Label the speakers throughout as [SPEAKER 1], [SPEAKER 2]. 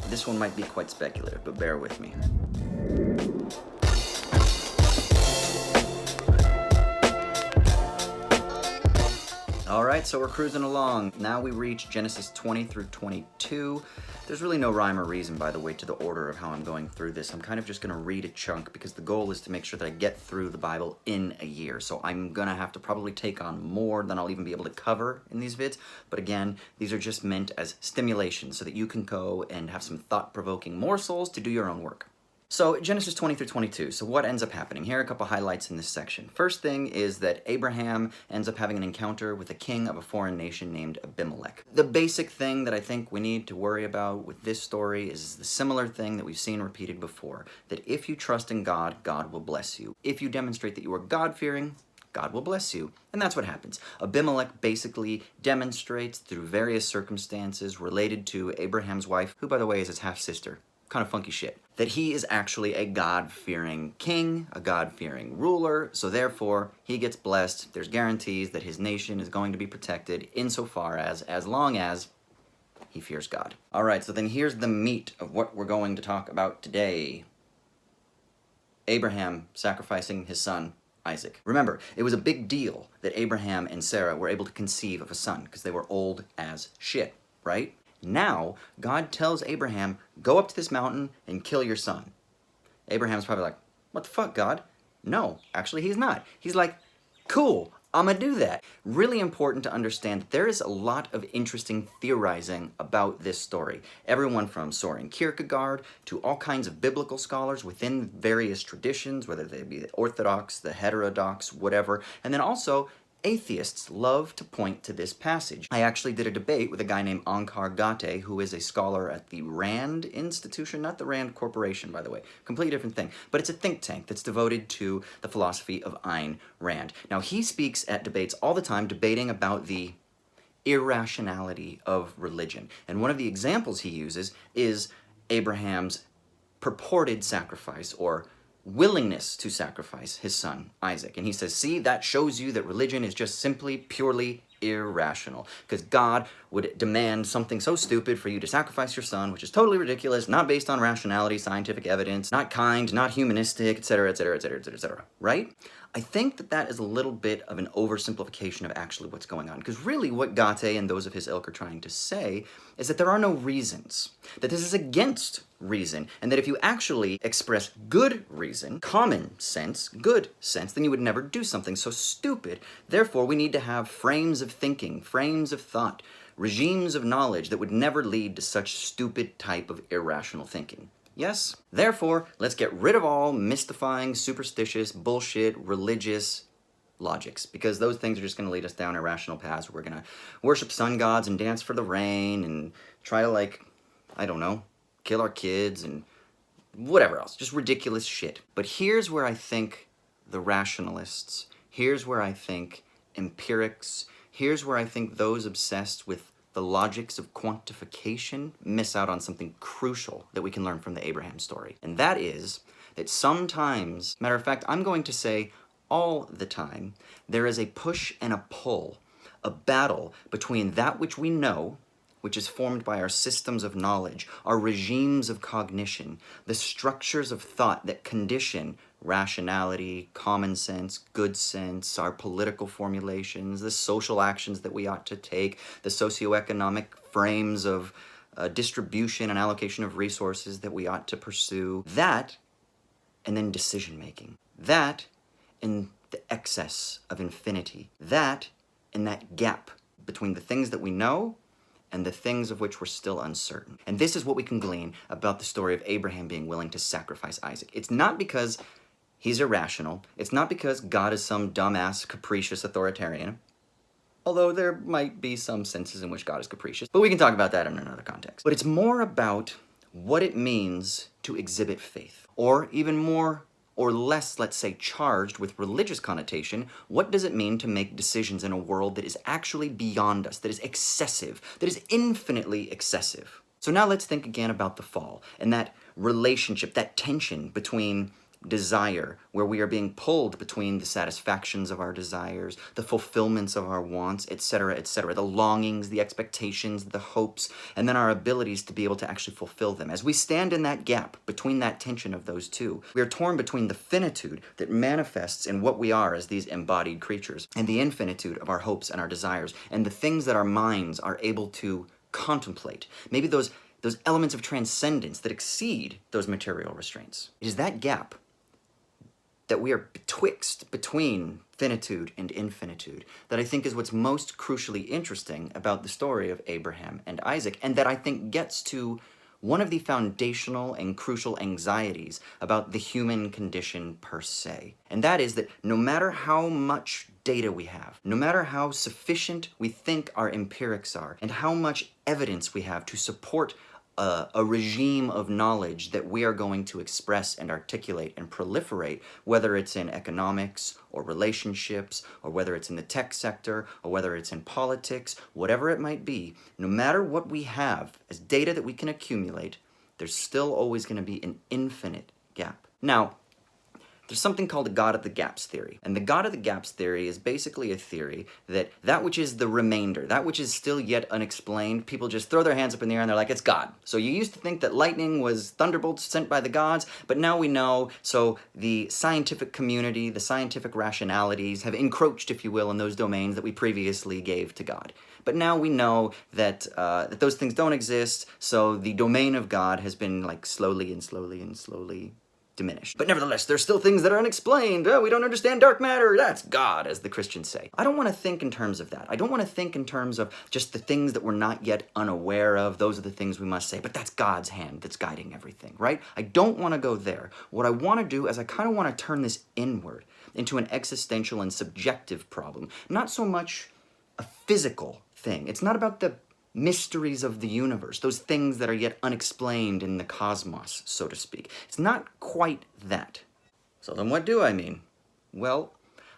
[SPEAKER 1] This one might be quite speculative, but bear with me. Alright, so we're cruising along. Now we reach Genesis 20 through 22. There's really no rhyme or reason, by the way, to the order of how I'm going through this. I'm kind of just going to read a chunk because the goal is to make sure that I get through the Bible in a year. So I'm going to have to probably take on more than I'll even be able to cover in these vids. But again, these are just meant as stimulation so that you can go and have some thought-provoking morsels to do your own work. So Genesis 20 through 22, so what ends up happening? Here are a couple highlights in this section. First thing is that Abraham ends up having an encounter with a king of a foreign nation named Abimelech. The basic thing that I think we need to worry about with this story is the similar thing that we've seen repeated before, that if you trust in God, God will bless you. If you demonstrate that you are God-fearing, God will bless you. And that's what happens. Abimelech basically demonstrates through various circumstances related to Abraham's wife, who by the way is his half-sister. Kind of funky shit. That he is actually a God-fearing king, a God-fearing ruler, so therefore he gets blessed. There's guarantees that his nation is going to be protected insofar as long as he fears God. Alright, so then here's the meat of what we're going to talk about today. Abraham sacrificing his son, Isaac. Remember, it was a big deal that Abraham and Sarah were able to conceive of a son because they were old as shit, right? Now, God tells Abraham, go up to this mountain and kill your son. Abraham's probably like, what the fuck, God? No, actually he's not. He's like, cool, I'm gonna do that. Really important to understand that there is a lot of interesting theorizing about this story. Everyone from Soren Kierkegaard to all kinds of biblical scholars within various traditions, whether they be the Orthodox, the heterodox, whatever, and then also atheists love to point to this passage. I actually did a debate with a guy named Onkar Ghate, who is a scholar at the Rand Institution, not the Rand Corporation, by the way. Completely different thing. But it's a think tank that's devoted to the philosophy of Ayn Rand. Now, he speaks at debates all the time, debating about the irrationality of religion. And one of the examples he uses is Abraham's purported sacrifice, or willingness to sacrifice his son, Isaac. And he says, see, that shows you that religion is just simply, purely irrational. Because God would demand something so stupid for you to sacrifice your son, which is totally ridiculous, not based on rationality, scientific evidence, not kind, not humanistic, etc., etc., etc., etc., right? I think that that is a little bit of an oversimplification of actually what's going on. Because really what Gate and those of his ilk are trying to say is that there are no reasons. That this is against reason. And that if you actually express good reason, common sense, good sense, then you would never do something so stupid. Therefore, we need to have frames of thinking, frames of thought, regimes of knowledge that would never lead to such stupid type of irrational thinking. Yes? Therefore, let's get rid of all mystifying, superstitious, bullshit, religious logics, because those things are just going to lead us down irrational paths. We're going to worship sun gods and dance for the rain and try to, like, I don't know, kill our kids and whatever else. Just ridiculous shit. But here's where I think the rationalists, here's where I think empirics, here's where I think those obsessed with the logics of quantification miss out on something crucial that we can learn from the Abraham story. And that is that sometimes, matter of fact, I'm going to say all the time, there is a push and a pull, a battle between that which we know, which is formed by our systems of knowledge, our regimes of cognition, the structures of thought that condition rationality, common sense, good sense, our political formulations, the social actions that we ought to take, the socioeconomic frames of distribution and allocation of resources that we ought to pursue. That, and then decision-making. That, and the excess of infinity. That, and that gap between the things that we know and the things of which we're still uncertain. And this is what we can glean about the story of Abraham being willing to sacrifice Isaac. It's not because he's irrational. It's not because God is some dumbass, capricious authoritarian. Although there might be some senses in which God is capricious. But we can talk about that in another context. But it's more about what it means to exhibit faith. Or even more or less, let's say, charged with religious connotation, what does it mean to make decisions in a world that is actually beyond us, that is excessive, that is infinitely excessive? So now let's think again about the fall and that relationship, that tension between desire, where we are being pulled between the satisfactions of our desires, the fulfillments of our wants, etc., the longings, the expectations, the hopes, and then our abilities to be able to actually fulfill them. As we stand in that gap between that tension of those two, we are torn between the finitude that manifests in what we are as these embodied creatures and the infinitude of our hopes and our desires and the things that our minds are able to contemplate. Maybe those elements of transcendence that exceed those material restraints. It is that gap that we are between finitude and infinitude that I think is what's most crucially interesting about the story of Abraham and Isaac, and that I think gets to one of the foundational and crucial anxieties about the human condition per se. And that is that no matter how much data we have, no matter how sufficient we think our empirics are, and how much evidence we have to support a regime of knowledge that we are going to express and articulate and proliferate, whether it's in economics or relationships, or whether it's in the tech sector, or whether it's in politics, whatever it might be, no matter what we have as data that we can accumulate, there's still always going to be an infinite gap. Now, there's something called the God of the Gaps theory. And the God of the Gaps theory is basically a theory that which is the remainder, that which is still yet unexplained, people just throw their hands up in the air and they're like, it's God. So you used to think that lightning was thunderbolts sent by the gods, but now we know. So the scientific community, the scientific rationalities have encroached, if you will, in those domains that we previously gave to God. But now we know that that those things don't exist, so the domain of God has been like slowly diminished. But nevertheless, there's still things that are unexplained. Oh, we don't understand dark matter. That's God, as the Christians say. I don't want to think in terms of that. I don't want to think in terms of just the things that we're not yet unaware of. Those are the things we must say. But that's God's hand that's guiding everything, right? I don't want to go there. What I want to do is I kind of want to turn this inward into an existential and subjective problem. Not so much a physical thing. It's not about the mysteries of the universe, those things that are yet unexplained in the cosmos, so to speak. It's not quite that. So then what do I mean? Well,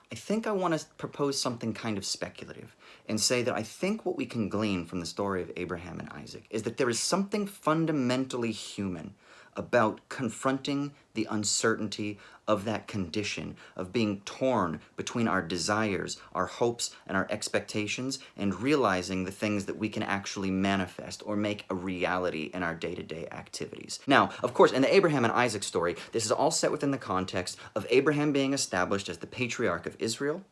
[SPEAKER 1] I think I want to propose something kind of speculative and say that I think what we can glean from the story of Abraham and Isaac is that there is something fundamentally human about confronting the uncertainty of that condition of being torn between our desires, our hopes, and our expectations, and realizing the things that we can actually manifest or make a reality in our day-to-day activities. Now, of course, in the Abraham and Isaac story, this is all set within the context of Abraham being established as the patriarch of Israel,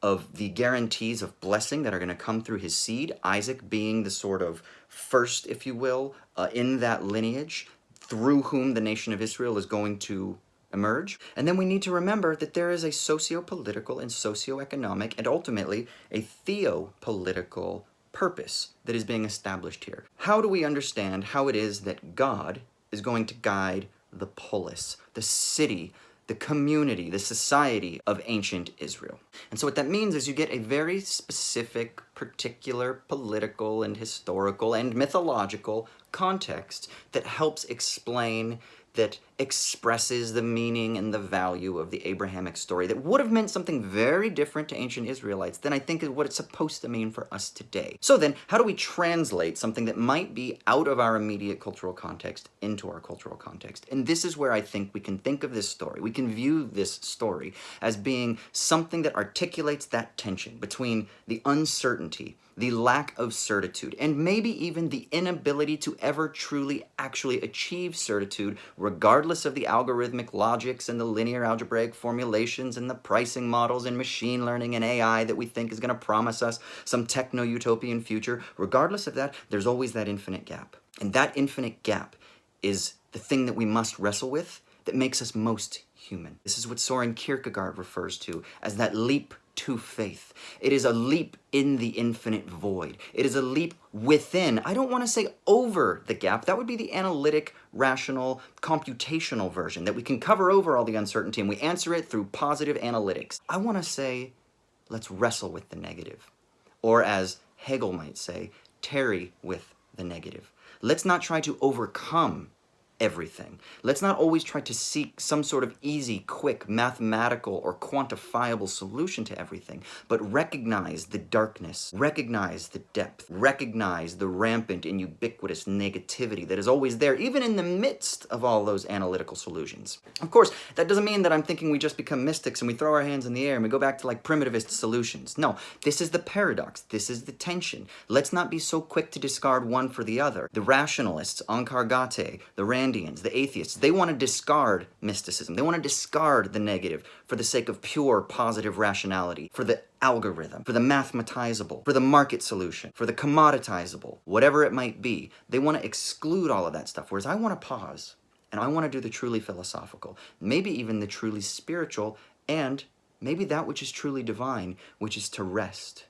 [SPEAKER 1] of the guarantees of blessing that are going to come through his seed, Isaac being the sort of first, if you will, in that lineage, through whom the nation of Israel is going to emerge. And then we need to remember that there is a socio-political and socio-economic and ultimately a theopolitical purpose that is being established here. How do we understand how it is that God is going to guide the polis, the city, the community, the society of ancient Israel? And so what that means is you get a very specific, particular political and historical and mythological context that helps explain, that expresses the meaning and the value of the Abrahamic story that would have meant something very different to ancient Israelites than I think is what it's supposed to mean for us today. So then, how do we translate something that might be out of our immediate cultural context into our cultural context? And this is where I think we can think of this story. We can view this story as being something that articulates that tension between the uncertainty, the lack of certitude, and maybe even the inability to ever truly actually achieve certitude, regardless of the algorithmic logics and the linear algebraic formulations and the pricing models and machine learning and AI that we think is going to promise us some techno-utopian future. Regardless of that, there's always that infinite gap. And that infinite gap is the thing that we must wrestle with that makes us most human. This is what Soren Kierkegaard refers to as that leap to faith. It is a leap in the infinite void. It is a leap within. I don't want to say over the gap. That would be the analytic, rational, computational version, that we can cover over all the uncertainty and we answer it through positive analytics. I want to say, let's wrestle with the negative. Or as Hegel might say, tarry with the negative. Let's not try to overcome everything. Let's not always try to seek some sort of easy, quick, mathematical, or quantifiable solution to everything, but recognize the darkness, recognize the depth, recognize the rampant and ubiquitous negativity that is always there, even in the midst of all those analytical solutions. Of course, that doesn't mean that I'm thinking we just become mystics and we throw our hands in the air and we go back to like primitivist solutions. No, this is the paradox. This is the tension. Let's not be so quick to discard one for the other. The rationalists, Ankargate, the Randians, the atheists, they want to discard mysticism. They want to discard the negative for the sake of pure positive rationality, for the algorithm, for the mathematizable, for the market solution, for the commoditizable, whatever it might be. They want to exclude all of that stuff, whereas I want to pause, and I want to do the truly philosophical, maybe even the truly spiritual, and maybe that which is truly divine, which is to rest,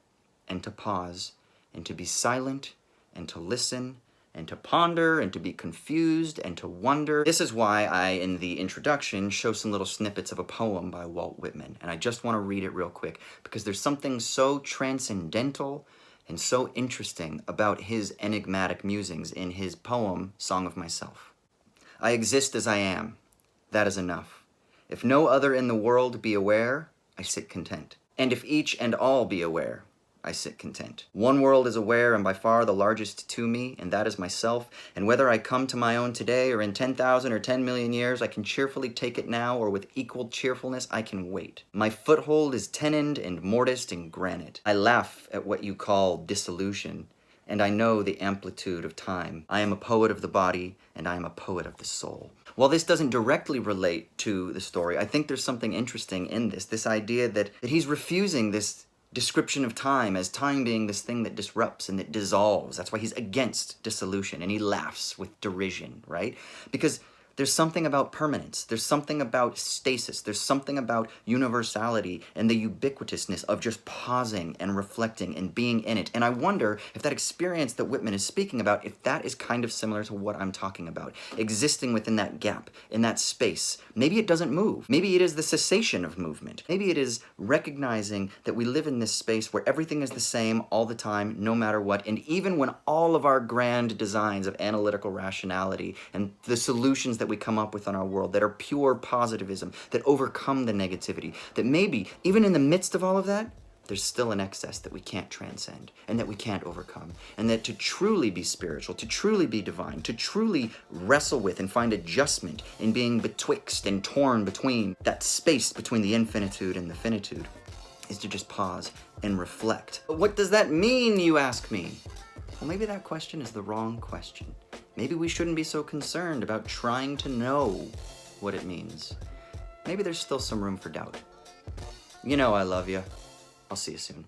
[SPEAKER 1] and to pause, and to be silent, and to listen, and to ponder, and to be confused, and to wonder. This is why I, in the introduction, show some little snippets of a poem by Walt Whitman, and I just want to read it real quick, because there's something so transcendental and so interesting about his enigmatic musings in his poem, Song of Myself. I exist as I am. That is enough. If no other in the world be aware, I sit content. And if each and all be aware, I sit content. One world is aware and by far the largest to me, and that is myself, and whether I come to my own today or in 10,000 or 10 million years, I can cheerfully take it now, or with equal cheerfulness I can wait. My foothold is tenoned and mortised in granite. I laugh at what you call dissolution, and I know the amplitude of time. I am a poet of the body, and I am a poet of the soul. While this doesn't directly relate to the story, I think there's something interesting in this idea that he's refusing this description of time as time being this thing that disrupts and that dissolves. That's why he's against dissolution, and he laughs with derision, right? Because there's something about permanence, there's something about stasis, there's something about universality and the ubiquitousness of just pausing and reflecting and being in it. And I wonder if that experience that Whitman is speaking about, if that is kind of similar to what I'm talking about, existing within that gap, in that space. Maybe it doesn't move. Maybe it is the cessation of movement. Maybe it is recognizing that we live in this space where everything is the same all the time, no matter what, and even when all of our grand designs of analytical rationality and the solutions that we come up with on our world that are pure positivism, that overcome the negativity, that maybe even in the midst of all of that, there's still an excess that we can't transcend and that we can't overcome, and that to truly be spiritual, to truly be divine, to truly wrestle with and find adjustment in being betwixt and torn between that space between the infinitude and the finitude, is to just pause and reflect. But what does that mean, you ask me? Well, maybe that question is the wrong question. Maybe we shouldn't be so concerned about trying to know what it means. Maybe there's still some room for doubt. You know I love you. I'll see you soon.